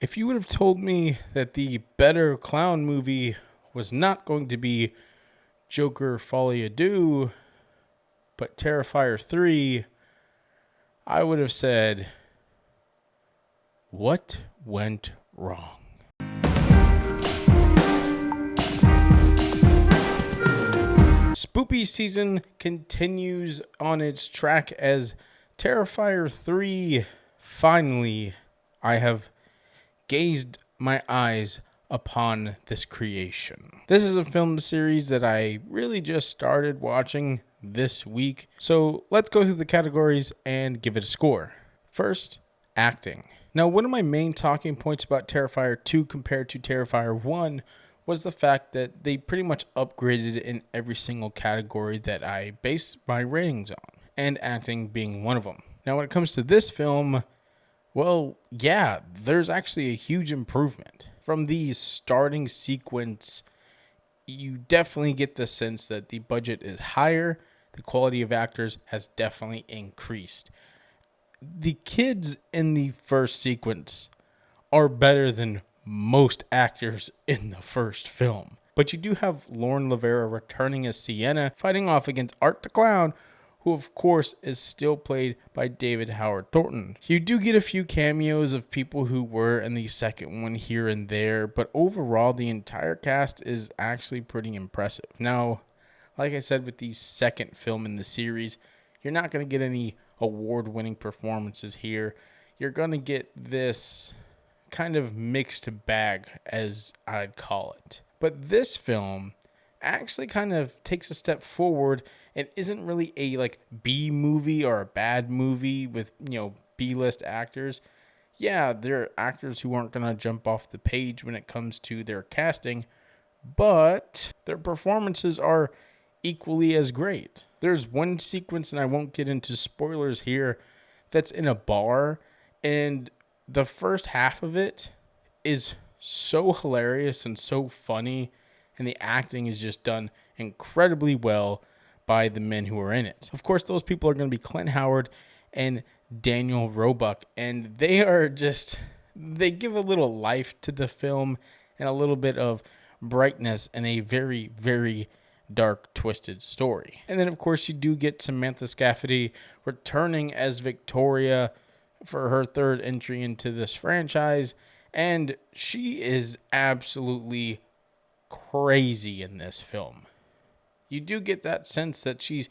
If you would have told me that the better clown movie was not going to be Joker Folie à Deux, but Terrifier 3, I would have said, what went wrong? Spoopy season continues on its track as Terrifier 3. Finally, I have gazed my eyes upon this creation. This is a film series that I really just started watching this week. So let's go through the categories and give it a score. First, acting. Now, one of my main talking points about Terrifier 2 compared to Terrifier 1 was the fact that they pretty much upgraded in every single category that I base my ratings on, and acting being one of them. Now, when it comes to this film, well, yeah, there's actually a huge improvement. From the starting sequence, you definitely get the sense that the budget is higher, the quality of actors has definitely increased. The kids in the first sequence are better than most actors in the first film. But you do have Lauren Lavera returning as Sienna, fighting off against Art the Clown, who of course is still played by David Howard Thornton. You do get a few cameos of people who were in the second one here and there, but overall the entire cast is actually pretty impressive. Now, like I said with the second film in the series, you're not going to get any award-winning performances here. You're going to get this kind of mixed bag, as I'd call it. But this film actually kind of takes a step forward and isn't really a B movie or a bad movie with, B-list actors. Yeah, there are actors who aren't going to jump off the page when it comes to their casting, but their performances are equally as great. There's one sequence, and I won't get into spoilers here, that's in a bar, and the first half of it is so hilarious and so funny, and the acting is just done incredibly well by the men who are in it. Of course, those people are going to be Clint Howard and Daniel Roebuck, and they give a little life to the film and a little bit of brightness in a very, very dark, twisted story. And then, of course, you do get Samantha Scafidi returning as Victoria for her third entry into this franchise, and she is absolutely crazy in this film. You do get that sense that she's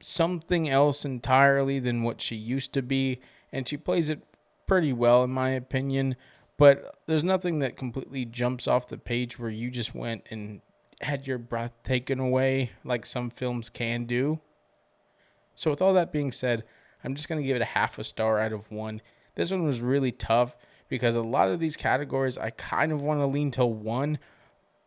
something else entirely than what she used to be, and she plays it pretty well in my opinion, but there's nothing that completely jumps off the page where you just went and had your breath taken away like some films can do. So with all that being said, I'm just going to give it a half a star out of 1. This one was really tough because a lot of these categories I kind of want to lean to 1,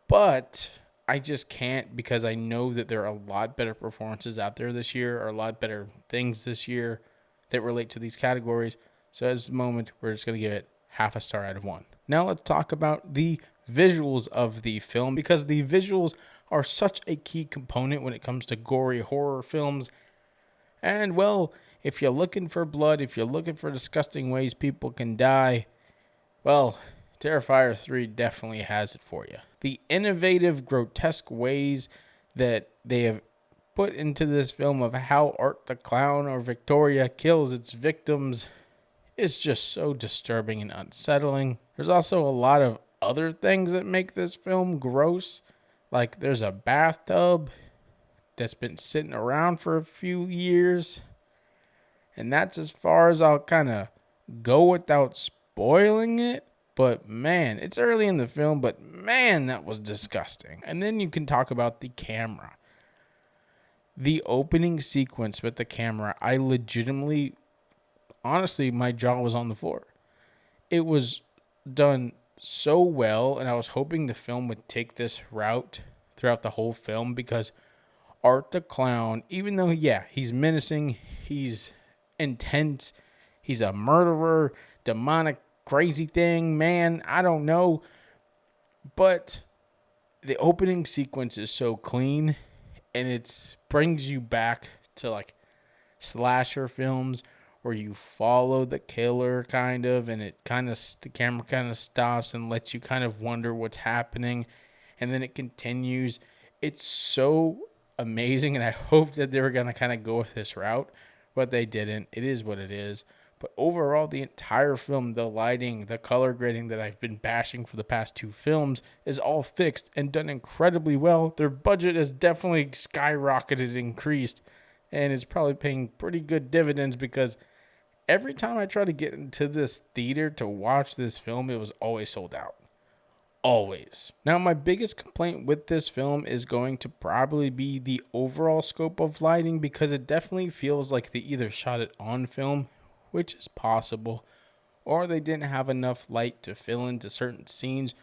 but I just can't because I know that there are a lot better performances out there this year, or a lot better things this year that relate to these categories. So at this moment, we're just going to give it half a star out of 1. Now let's talk about the visuals of the film, because the visuals are such a key component when it comes to gory horror films. And well, if you're looking for blood, if you're looking for disgusting ways people can die, well, Terrifier 3 definitely has it for you. The innovative, grotesque ways that they have put into this film of how Art the Clown or Victoria kills its victims is just so disturbing and unsettling. There's also a lot of other things that make this film gross. Like there's a bathtub that's been sitting around for a few years, and that's as far as I'll kind of go without spoiling it. But man, it's early in the film, but man, that was disgusting. And then you can talk about the camera. The opening sequence with the camera, I legitimately, honestly, my jaw was on the floor. It was done so well, and I was hoping the film would take this route throughout the whole film, because Art the Clown, even though, yeah, he's menacing, he's intense, he's a murderer, demonic, crazy thing, man, I don't know, but the opening sequence is so clean, and it brings you back to slasher films where you follow the killer kind of, and it kind of, the camera kind of stops and lets you kind of wonder what's happening, and then it continues. It's so amazing, and I hope that they were going to kind of go with this route, but they didn't. It is what it is. But overall, the entire film, the lighting, the color grading that I've been bashing for the past two films is all fixed and done incredibly well. Their budget has definitely skyrocketed, increased, and it's probably paying pretty good dividends, because every time I try to get into this theater to watch this film, it was always sold out. Always. Now, my biggest complaint with this film is going to probably be the overall scope of lighting, because it definitely feels like they either shot it on film, which is possible, or they didn't have enough light to fill into certain scenes,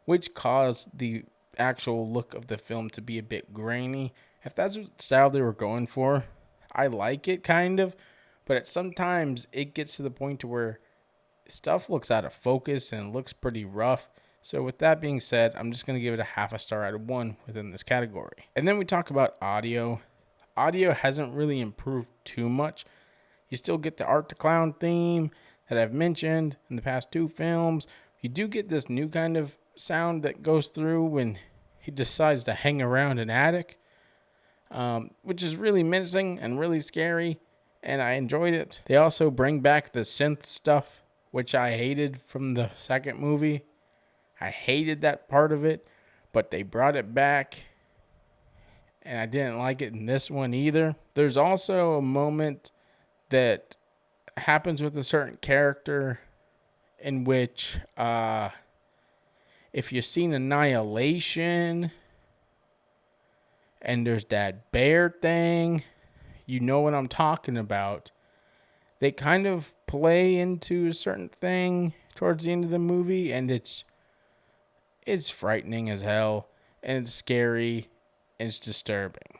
which caused the actual look of the film to be a bit grainy. If that's what style they were going for, I like it kind of, but at sometimes it gets to the point to where stuff looks out of focus and looks pretty rough. So with that being said, I'm just going to give it a half a star out of 1 within this category. And then we talk about audio. Audio hasn't really improved too much. You still get the Art the Clown theme that I've mentioned in the past two films. You do get this new kind of sound that goes through when he decides to hang around an attic, which is really menacing and really scary, and I enjoyed it. They also bring back the synth stuff, which I hated from the second movie. I hated that part of it, but they brought it back, and I didn't like it in this one either. There's also a moment that happens with a certain character in which, if you've seen Annihilation and there's that bear thing, you know what I'm talking about. They kind of play into a certain thing towards the end of the movie, and it's frightening as hell, and it's scary, and it's disturbing.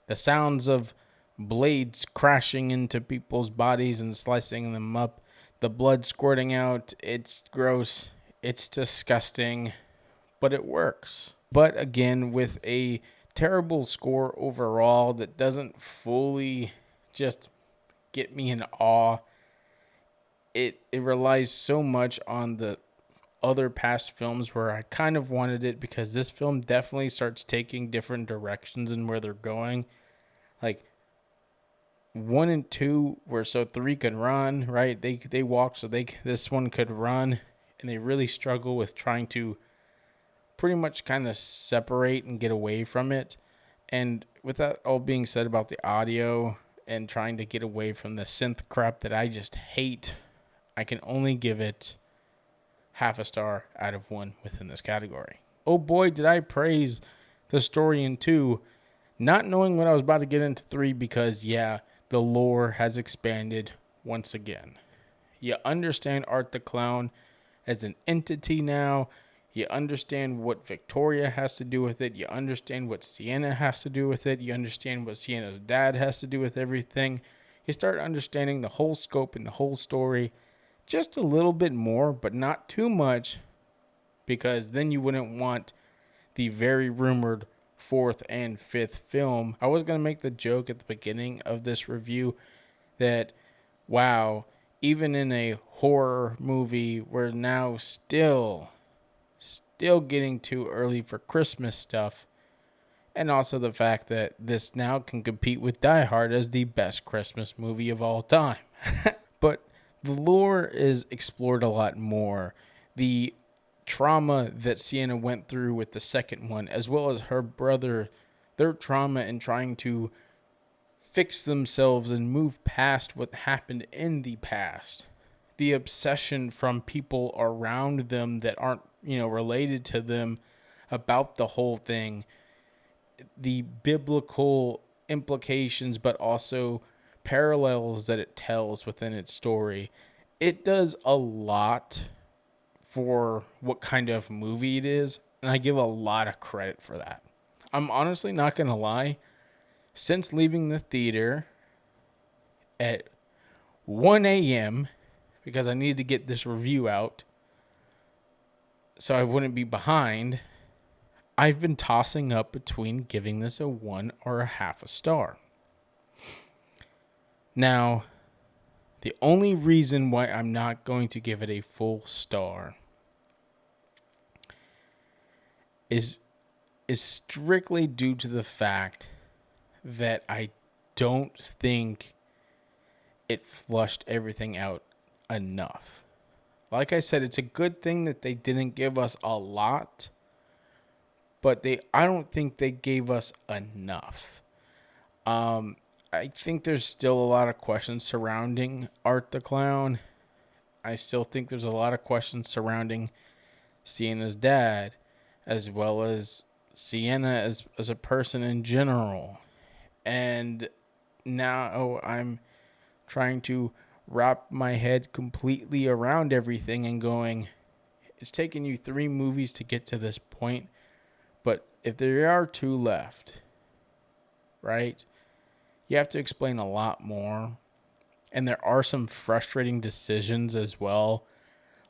The sounds of blades crashing into people's bodies and slicing them up, the blood squirting out, it's gross, it's disgusting, but it works. But again, with a terrible score overall that doesn't fully just get me in awe, it relies so much on the other past films where I kind of wanted it, because this film definitely starts taking different directions in where they're going. Like 1 and 2 were so 3 could run, right? They walk so this one could run, and they really struggle with trying to pretty much kind of separate and get away from it. And with that all being said about the audio and trying to get away from the synth crap that I just hate, I can only give it half a star out of 1 within this category. Oh boy, did I praise the story in 2, not knowing what I was about to get into 3, because yeah, the lore has expanded once again. You understand Art the Clown as an entity now. You understand what Victoria has to do with it. You understand what Sienna has to do with it. You understand what Sienna's dad has to do with everything. You start understanding the whole scope and the whole story just a little bit more, but not too much, because then you wouldn't want the very rumored 4th and 5th film. I was going to make the joke at the beginning of this review that, wow, even in a horror movie, we're now still getting too early for Christmas stuff. And also the fact that this now can compete with Die Hard as the best Christmas movie of all time. But the lore is explored a lot more. The trauma that Sienna went through with the second one, as well as her brother, their trauma in trying to fix themselves and move past what happened in the past. The obsession from people around them that aren't, related to them about the whole thing. The biblical implications, but also parallels that it tells within its story. It does a lot for what kind of movie it is, and I give a lot of credit for that. I'm honestly not going to lie. Since leaving the theater at 1 a.m., because I needed to get this review out so I wouldn't be behind, I've been tossing up between giving this a 1 or a half a star. Now, The only reason why I'm not going to give it a full star is strictly due to the fact that I don't think it flushed everything out enough. Like I said, it's a good thing that they didn't give us a lot, but I don't think they gave us enough. I think there's still a lot of questions surrounding Art the Clown. I still think there's a lot of questions surrounding Sienna's dad, as well as Sienna as a person in general. And now I'm trying to wrap my head completely around everything and going, it's taken you 3 movies to get to this point, but if there are 2 left, right, you have to explain a lot more. And there are some frustrating decisions as well.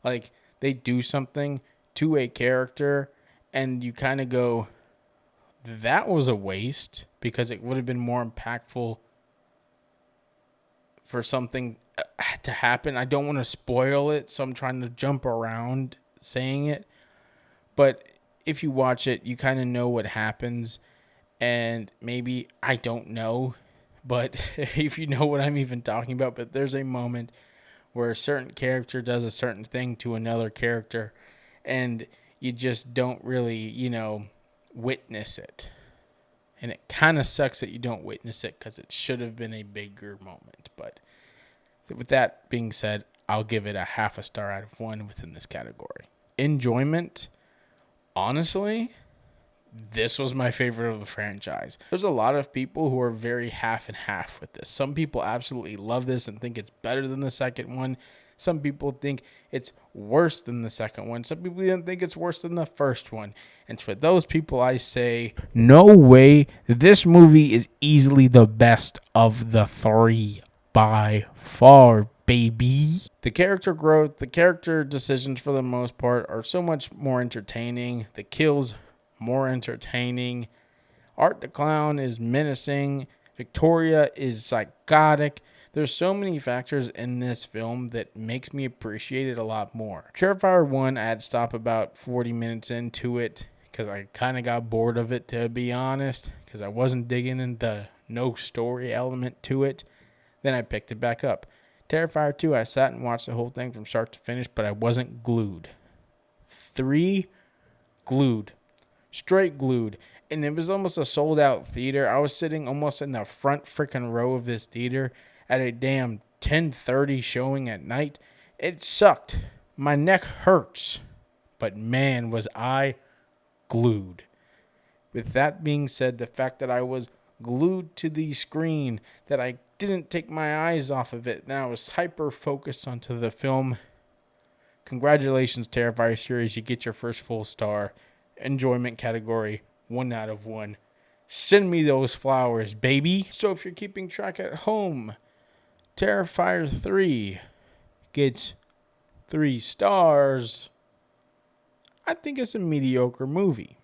Like, they do something to a character and you kind of go, that was a waste, because it would have been more impactful for something to happen. I don't want to spoil it, so I'm trying to jump around saying it. But if you watch it, you kind of know what happens. And maybe, I don't know, but if you know what I'm even talking about, but there's a moment where a certain character does a certain thing to another character, and you just don't really, witness it. And it kind of sucks that you don't witness it, because it should have been a bigger moment. But with that being said, I'll give it a half a star out of 1 within this category. Enjoyment, honestly, this was my favorite of the franchise. There's a lot of people who are very half and half with this. Some people absolutely love this and think it's better than the second one. Some people think it's worse than the second one. Some people even think it's worse than the first one. And for those people, I say, no way. This movie is easily the best of the 3 by far, baby. The character growth, the character decisions for the most part are so much more entertaining. The kills, more entertaining. Art the Clown is menacing. Victoria is psychotic. There's so many factors in this film that makes me appreciate it a lot more. Terrifier 1, I had to stop about 40 minutes into it because I kind of got bored of it, to be honest, because I wasn't digging in the no story element to it. Then I picked it back up. Terrifier 2, I sat and watched the whole thing from start to finish, but I wasn't glued. 3, glued. Straight glued. And it was almost a sold out theater. I was sitting almost in the front freaking row of this theater at a damn 10:30 showing at night. It sucked. My neck hurts. But man, was I glued. With that being said, the fact that I was glued to the screen, that I didn't take my eyes off of it, and I was hyper focused onto the film. Congratulations, Terrifier series. You get your first full star. Enjoyment category, 1 out of 1. Send me those flowers, baby. So if you're keeping track at home, Terrifier 3 gets 3 stars. I think it's a mediocre movie.